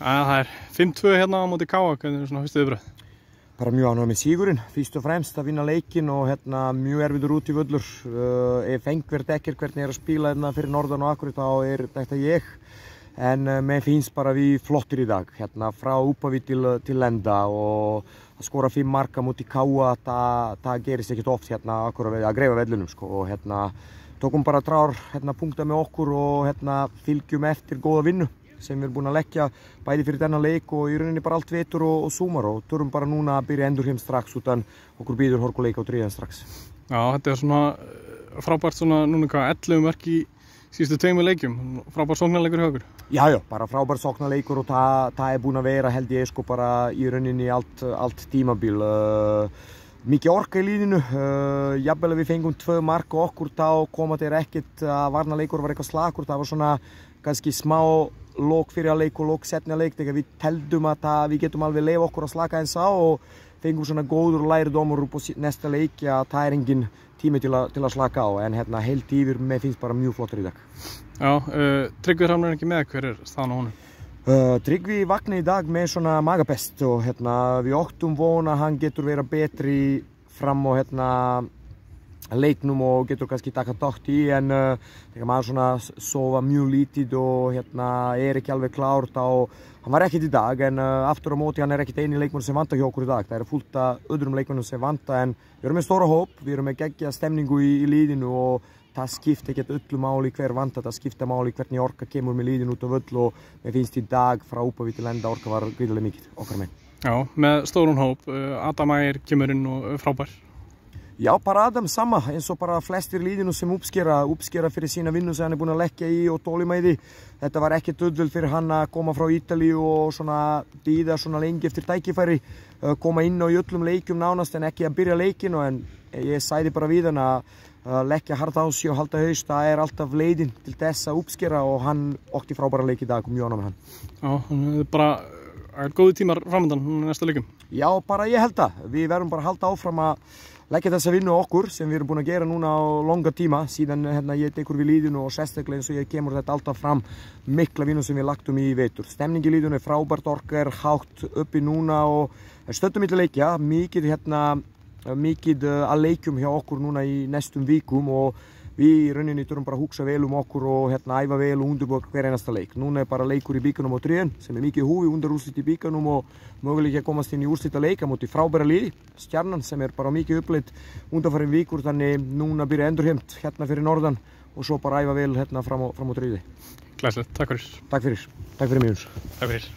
Það 5-2 hérna á móti KA, hvernig svona fyrstu viðbrögð? Bara mjög ánægður með sigurinn, fyrst og fremst að vinna leikinn og mjög erfiður út í völlur. Ef einhver þekkir hvernig að spila hérna fyrir norðan og Akureyri þá þetta ég. En mér finnst bara við flottir í dag, frá Úpavík til enda og að skora 5 marka móti KA, það gerist ekkert oft Akureyri að greifa vellinum sko. Og tókum bara trár punkta með okkur og fylgjum eftir góða vinnu sem við erum búin að leggja bæði fyrir þennan leik og í rauninni bara allt vetur og sumar og þurfum bara núna að byrja endurheim strax utan okkur býður hörkuleik á þriðjan strax. Já, þetta svona frábært svona núna 11 mörk í síðustu 2 leikjum, frábært sóknarleikur hjá ykkur. Já, bara frábært sóknarleikur og það búin að vera held ég sko bara í rauninni allt tímabil. Mikið orka í líðinu, jafnvel við fengum 2 mark og okkur þá koma þeir ekkert að varnarleikur var eitthvað slakur, það var svona kannski smá lók fyrir að leik og lók setni að leik þegar við teldum að við getum alveg leifa okkur að slaka eins á og fengum svona góður lærdómur upp á næsta leik að það engin tími til að slaka á en heilt yfir mér finnst bara mjög flottur í dag. Já, Tryggvi Hrafn ekki með, hver staðan á honum? Tryggvi vaknaði í dag með svona magapest og við óttum von að hann getur vera betri fram og leiknum og getur kannski taka þátt í en þegar maður svona sofa mjög lítið og ekki alveg klár þá hann var ekkert í dag en aftur á móti hann ekkert eini leikmann sem vantar hjá okkur í dag. Það fullt af öðrum leikmannum sem vantar en við erum með stóra hóp, við erum með geggja stemningu í liðinu og það skiptir ekkert öllu máli hver vantar, það skiptir máli hvernig orka kemur með liðinu út á völl og mér finnst í dag frá Úpavík til enda orka var gríðarlega mikið okkar megin. Já, með stórun hóp, Adam Ægir kemur inn og frábær. Já, bara Adam sama, eins og bara flestir liðinu sem uppskera fyrir sína vinnu sem hann búin að leggja í og þolinmæði. Þetta var ekkert auðvelt fyrir hann að koma frá Ítalíu og svona bíða svona lengi eftir tækifæri, koma inn á í öllum leikjum nánast en ekki að byrja leikinn en ég sagði bara við hann að leggja hart á sig og halda haust, það alltaf leiðin til þess að uppskera og hann átti frábæra leik í dag, kom mjög ánægður með hann. Já, bara góði tímar framöndan næsta leikum. Já, bara ég held það. Við verðum bara að halda áfram að leggja þessa vinnu okkur sem við erum búin að gera núna á longa tíma síðan ég tekur við liðinu og sérstaklega eins og ég kemur þetta alltaf fram mikla vinnu sem við lagtum í vetur. Stemning í liðinu frábært, orka hátt uppi núna og stöndum milli leikja, mikið að leikjum hjá okkur núna í næstum vikum og við í rauninni þurfum bara að hugsa vel okkur og æfa vel og undirbúa hver einasta leik. Núna bara leikur í bikarnum á Trén sem mikið húfi undir úrslit í bikarnum og möguleiki að komast inn í úrslita leika móti frábæra liði, Stjarnan sem bara mikið uppleitt undanfarin vikur þannig núna byrja endurheimt fyrir norðan og svo bara æfa vel fram á Trýði. Glæsilegt, takk fyrir. Takk fyrir mjög. Takk fyrir.